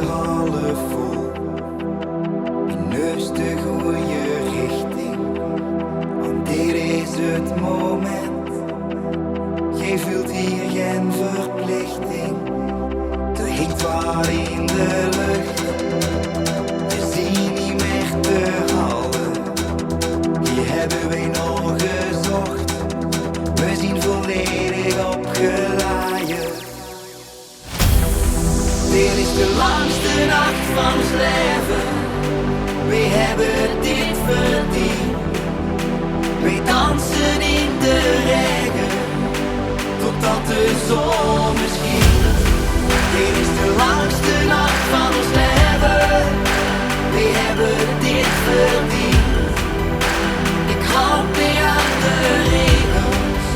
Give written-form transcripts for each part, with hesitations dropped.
half vol. Mijn neus de goede richting, want dit is het moment. Jij voelt hier geen verplichting, de hitwaar in de lucht. We zien niet meer te houden, hier hebben wij nog gezocht. We zien volledig opgelaaien. Dit is de langste nacht van ons leven. We hebben dit verdiend. We dansen in de regen, totdat de zon misschien. Dit is de langste nacht van ons leven. We hebben dit verdiend. Ik hou mee aan de regels,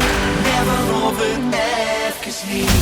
never of het even niet.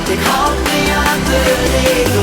Ik hou me aan de regels.